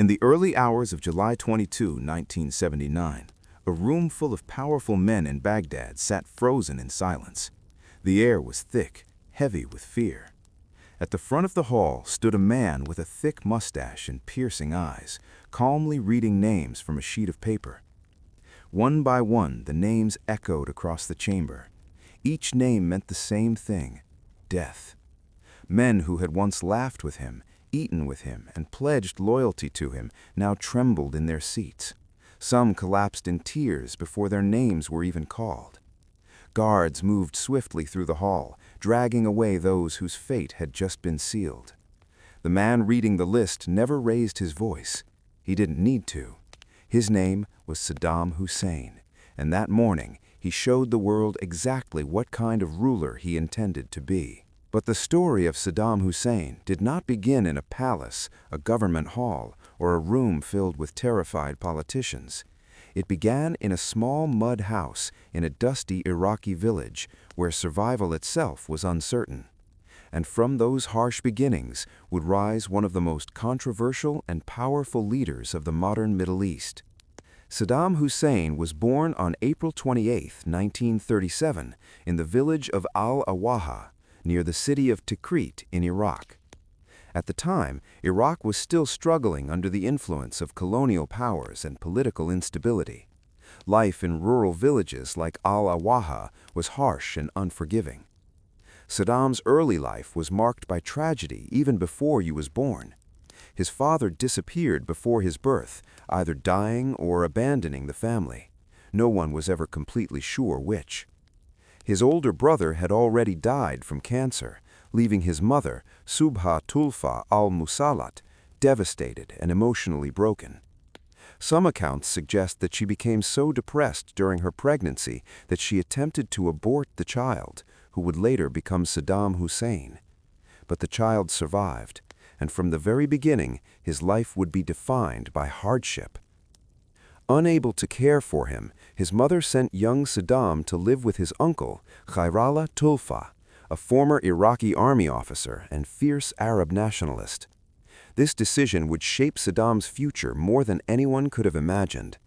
In the early hours of July 22, 1979, a room full of powerful men in Baghdad sat frozen in silence. The air was thick, heavy with fear. At the front of the hall stood a man with a thick mustache and piercing eyes, calmly reading names from a sheet of paper. One by one, the names echoed across the chamber. Each name meant the same thing: death. Men who had once laughed with him, eaten with him, and pledged loyalty to him now trembled in their seats. Some collapsed in tears before their names were even called. Guards moved swiftly through the hall, dragging away those whose fate had just been sealed. The man reading the list never raised his voice. He didn't need to. His name was Saddam Hussein, and that morning he showed the world exactly what kind of ruler he intended to be. But the story of Saddam Hussein did not begin in a palace, a government hall, or a room filled with terrified politicians. It began in a small mud house in a dusty Iraqi village where survival itself was uncertain. And from those harsh beginnings would rise one of the most controversial and powerful leaders of the modern Middle East. Saddam Hussein was born on April 28, 1937, in the village of Al-Awja, near the city of Tikrit in Iraq. At the time, Iraq was still struggling under the influence of colonial powers and political instability. Life in rural villages like Al-Awja was harsh and unforgiving. Saddam's early life was marked by tragedy even before he was born. His father disappeared before his birth, either dying or abandoning the family. No one was ever completely sure which. His older brother had already died from cancer, leaving his mother, Khairallah Tulfah al-Musalat, devastated and emotionally broken. Some accounts suggest that she became so depressed during her pregnancy that she attempted to abort the child, who would later become Saddam Hussein. But the child survived, and from the very beginning, his life would be defined by hardship. Unable to care for him, his mother sent young Saddam to live with his uncle, Khairallah Tulfah, a former Iraqi army officer and fierce Arab nationalist. This decision would shape Saddam's future more than anyone could have imagined.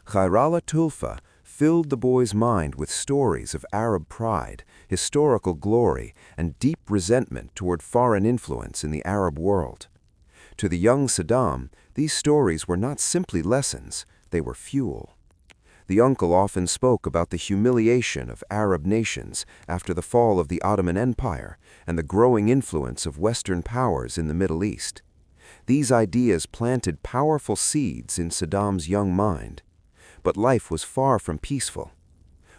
Khairallah Tulfah filled the boy's mind with stories of Arab pride, historical glory, and deep resentment toward foreign influence in the Arab world. To the young Saddam, these stories were not simply lessons, they were fuel. The uncle often spoke about the humiliation of Arab nations after the fall of the Ottoman Empire and the growing influence of Western powers in the Middle East. These ideas planted powerful seeds in Saddam's young mind. But life was far from peaceful.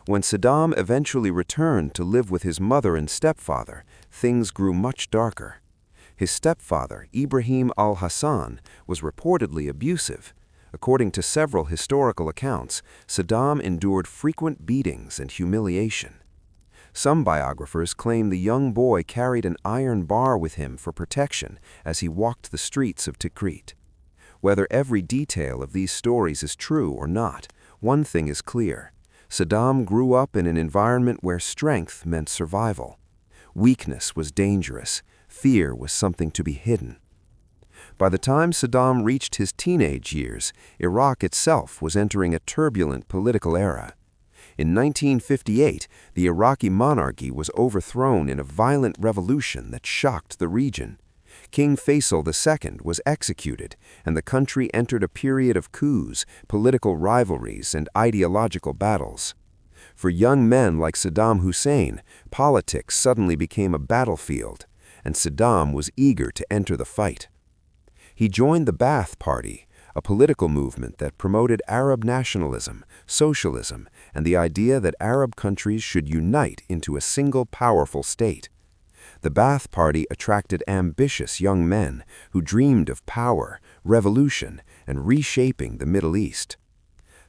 When Saddam eventually returned to live with his mother and stepfather, things grew much darker. His stepfather, Ibrahim al-Hassan, was reportedly abusive. According to several historical accounts, Saddam endured frequent beatings and humiliation. Some biographers claim the young boy carried an iron bar with him for protection as he walked the streets of Tikrit. Whether every detail of these stories is true or not, one thing is clear: Saddam grew up in an environment where strength meant survival. Weakness was dangerous. Fear was something to be hidden. By the time Saddam reached his teenage years, Iraq itself was entering a turbulent political era. In 1958, the Iraqi monarchy was overthrown in a violent revolution that shocked the region. King Faisal II was executed, and the country entered a period of coups, political rivalries, and ideological battles. For young men like Saddam Hussein, politics suddenly became a battlefield, and Saddam was eager to enter the fight. He joined the Ba'ath Party, a political movement that promoted Arab nationalism, socialism, and the idea that Arab countries should unite into a single powerful state. The Ba'ath Party attracted ambitious young men who dreamed of power, revolution, and reshaping the Middle East.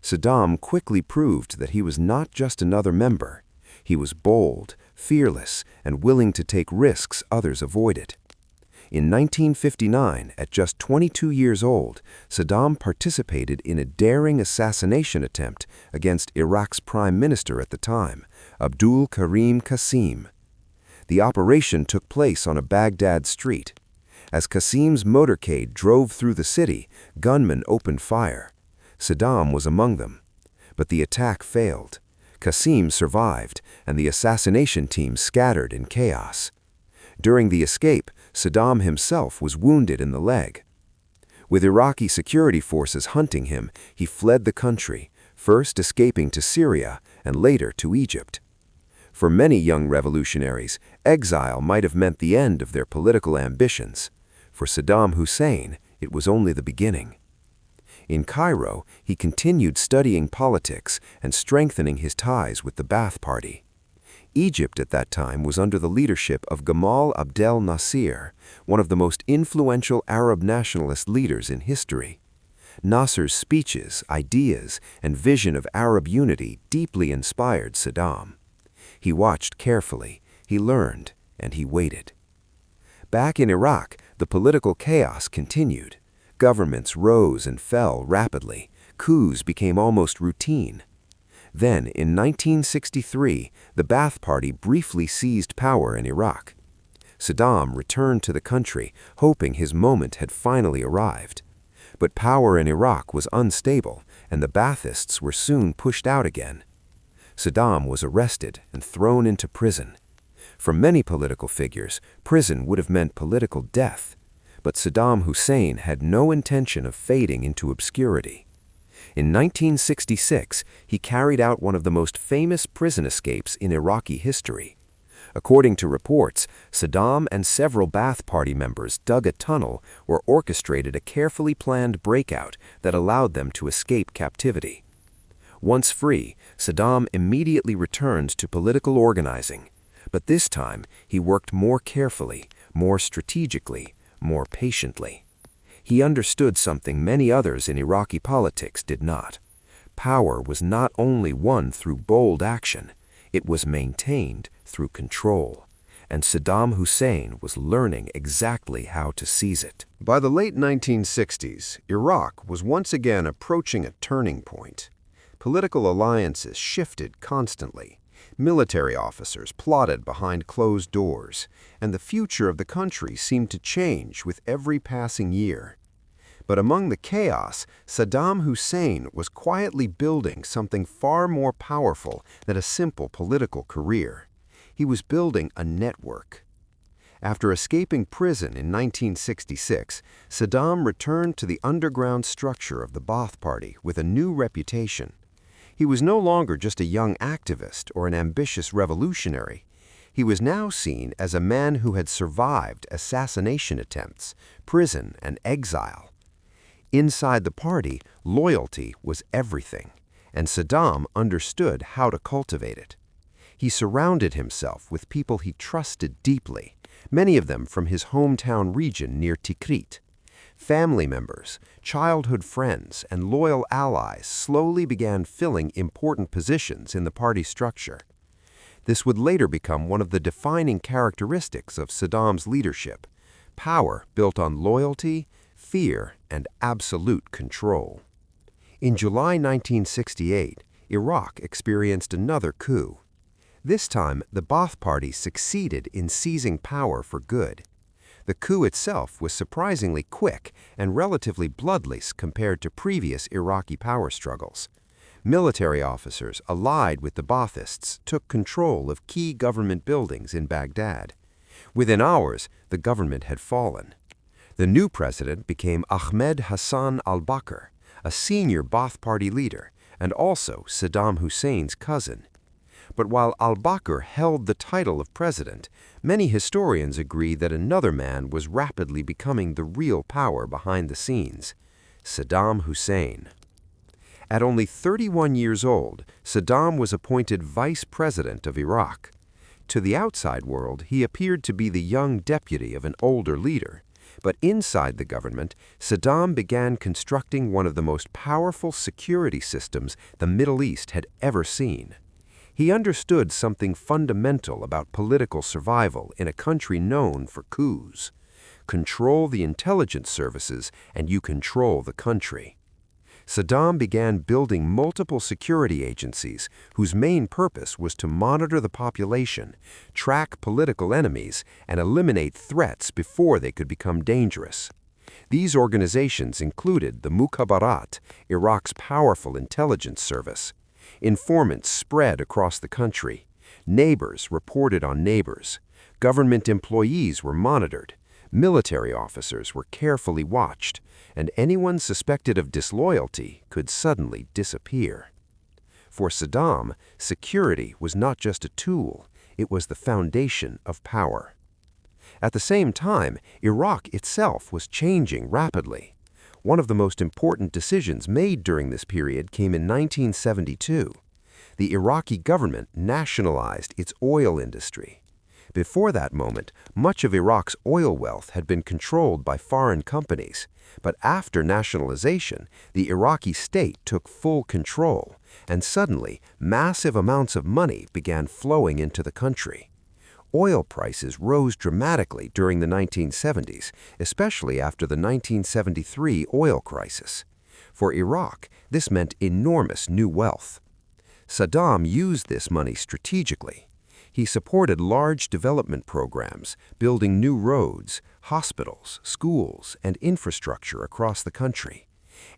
Saddam quickly proved that he was not just another member. He was bold, fearless, and willing to take risks others avoided. In 1959, at just 22 years old, Saddam participated in a daring assassination attempt against Iraq's prime minister at the time, Abdul Karim Qasim. The operation took place on a Baghdad street. As Qasim's motorcade drove through the city, gunmen opened fire. Saddam was among them. But the attack failed. Qasim survived, and the assassination team scattered in chaos. During the escape, Saddam himself was wounded in the leg. With Iraqi security forces hunting him, he fled the country, first escaping to Syria and later to Egypt. For many young revolutionaries, exile might have meant the end of their political ambitions. For Saddam Hussein, it was only the beginning. In Cairo, he continued studying politics and strengthening his ties with the Ba'ath Party. Egypt at that time was under the leadership of Gamal Abdel Nasser, one of the most influential Arab nationalist leaders in history. Nasser's speeches, ideas, and vision of Arab unity deeply inspired Saddam. He watched carefully, he learned, and he waited. Back in Iraq, the political chaos continued. Governments rose and fell rapidly. Coups became almost routine. Then, in 1963, the Ba'ath Party briefly seized power in Iraq. Saddam returned to the country, hoping his moment had finally arrived. But power in Iraq was unstable, and the Ba'athists were soon pushed out again. Saddam was arrested and thrown into prison. For many political figures, prison would have meant political death. But Saddam Hussein had no intention of fading into obscurity. In 1966, he carried out one of the most famous prison escapes in Iraqi history. According to reports, Saddam and several Ba'ath Party members dug a tunnel or orchestrated a carefully planned breakout that allowed them to escape captivity. Once free, Saddam immediately returned to political organizing. But this time, he worked more carefully, more strategically, more patiently. He understood something many others in Iraqi politics did not. Power was not only won through bold action, it was maintained through control. And Saddam Hussein was learning exactly how to seize it. By the late 1960s, Iraq was once again approaching a turning point. Political alliances shifted constantly. Military officers plotted behind closed doors, and the future of the country seemed to change with every passing year. But among the chaos, Saddam Hussein was quietly building something far more powerful than a simple political career. He was building a network. After escaping prison in 1966, Saddam returned to the underground structure of the Ba'ath Party with a new reputation. He was no longer just a young activist or an ambitious revolutionary. He was now seen as a man who had survived assassination attempts, prison, and exile. Inside the party, loyalty was everything, and Saddam understood how to cultivate it. He surrounded himself with people he trusted deeply, many of them from his hometown region near Tikrit. Family members, childhood friends, and loyal allies slowly began filling important positions in the party structure. This would later become one of the defining characteristics of Saddam's leadership: power built on loyalty, fear, and absolute control. In July 1968, Iraq experienced another coup. This time, the Ba'ath Party succeeded in seizing power for good. The coup itself was surprisingly quick and relatively bloodless compared to previous Iraqi power struggles. Military officers allied with the Ba'athists took control of key government buildings in Baghdad. Within hours, the government had fallen. The new president became Ahmed Hassan al-Bakr, a senior Ba'ath Party leader and also Saddam Hussein's cousin. But while al-Bakr held the title of president, many historians agree that another man was rapidly becoming the real power behind the scenes: Saddam Hussein. At only 31 years old, Saddam was appointed vice president of Iraq. To the outside world, he appeared to be the young deputy of an older leader. But inside the government, Saddam began constructing one of the most powerful security systems the Middle East had ever seen. He understood something fundamental about political survival in a country known for coups. Control the intelligence services and you control the country. Saddam began building multiple security agencies whose main purpose was to monitor the population, track political enemies, and eliminate threats before they could become dangerous. These organizations included the Mukhabarat, Iraq's powerful intelligence service. Informants spread across the country. Neighbors reported on neighbors. Government employees were monitored. Military officers were carefully watched, and anyone suspected of disloyalty could suddenly disappear. For Saddam, security was not just a tool, it was the foundation of power. At the same time, Iraq itself was changing rapidly. One of the most important decisions made during this period came in 1972. The Iraqi government nationalized its oil industry. Before that moment, much of Iraq's oil wealth had been controlled by foreign companies, but after nationalization, the Iraqi state took full control, and suddenly massive amounts of money began flowing into the country. Oil prices rose dramatically during the 1970s, especially after the 1973 oil crisis. For Iraq, this meant enormous new wealth. Saddam used this money strategically. He supported large development programs, building new roads, hospitals, schools, and infrastructure across the country.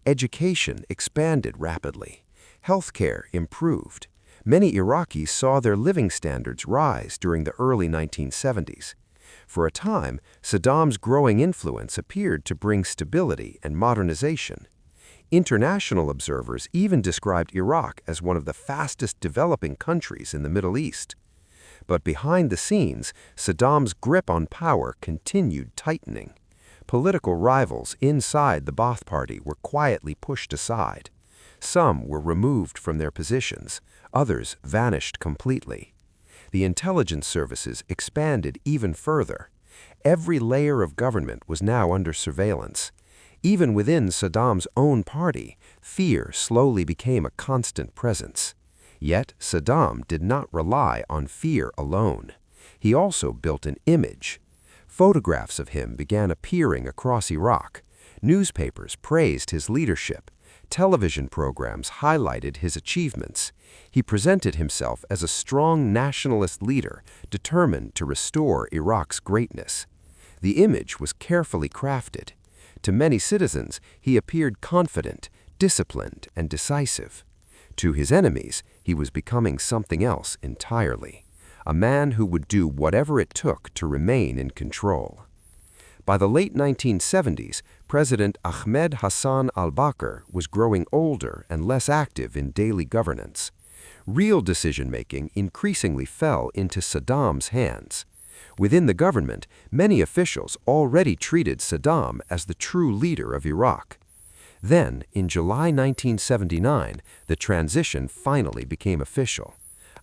Education expanded rapidly. Healthcare improved. Many Iraqis saw their living standards rise during the early 1970s. For a time, Saddam's growing influence appeared to bring stability and modernization. International observers even described Iraq as one of the fastest developing countries in the Middle East. But behind the scenes, Saddam's grip on power continued tightening. Political rivals inside the Ba'ath Party were quietly pushed aside. Some were removed from their positions, others vanished completely. The intelligence services expanded even further. Every layer of government was now under surveillance. Even within Saddam's own party, fear slowly became a constant presence. Yet Saddam did not rely on fear alone. He also built an image. Photographs of him began appearing across Iraq. Newspapers praised his leadership. Television programs highlighted his achievements. He presented himself as a strong nationalist leader determined to restore Iraq's greatness. The image was carefully crafted. To many citizens, he appeared confident, disciplined, and decisive. To his enemies, he was becoming something else entirely, a man who would do whatever it took to remain in control. By the late 1970s, President Ahmed Hassan al-Bakr was growing older and less active in daily governance. Real decision-making increasingly fell into Saddam's hands. Within the government, many officials already treated Saddam as the true leader of Iraq. Then, in July 1979, the transition finally became official.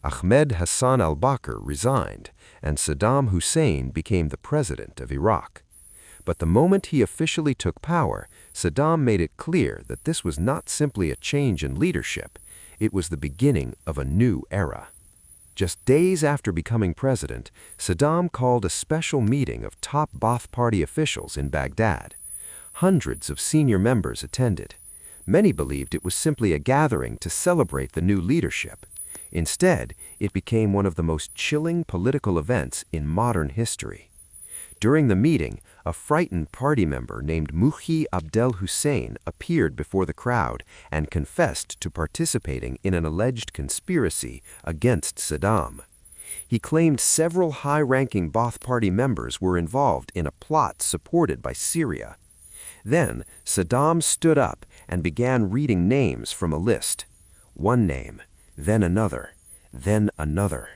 Ahmed Hassan al-Bakr resigned, and Saddam Hussein became the president of Iraq. But the moment he officially took power, Saddam made it clear that this was not simply a change in leadership, it was the beginning of a new era. Just days after becoming president, Saddam called a special meeting of top Ba'ath Party officials in Baghdad. Hundreds of senior members attended. Many believed it was simply a gathering to celebrate the new leadership. Instead, it became one of the most chilling political events in modern history. During the meeting, a frightened party member named Abdul Hussein appeared before the crowd and confessed to participating in an alleged conspiracy against Saddam. He claimed several high-ranking Ba'ath Party members were involved in a plot supported by Syria. Then, Saddam stood up and began reading names from a list. One name, then another, then another.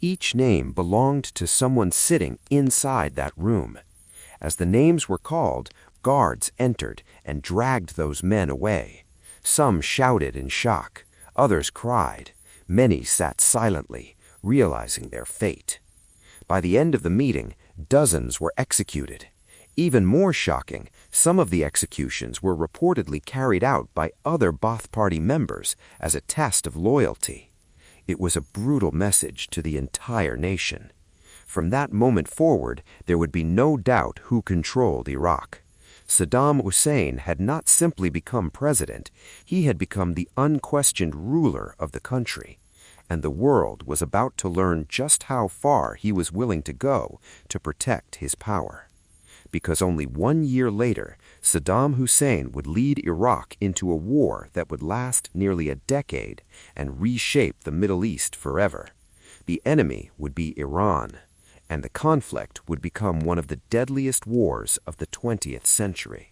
Each name belonged to someone sitting inside that room. As the names were called, guards entered and dragged those men away. Some shouted in shock, others cried. Many sat silently, realizing their fate. By the end of the meeting, dozens were executed. Even more shocking, some of the executions were reportedly carried out by other Ba'ath Party members as a test of loyalty. It was a brutal message to the entire nation. From that moment forward, there would be no doubt who controlled Iraq. Saddam Hussein had not simply become president, he had become the unquestioned ruler of the country, and the world was about to learn just how far he was willing to go to protect his power. Because only 1 year later, Saddam Hussein would lead Iraq into a war that would last nearly a decade and reshape the Middle East forever. The enemy would be Iran, and the conflict would become one of the deadliest wars of the 20th century.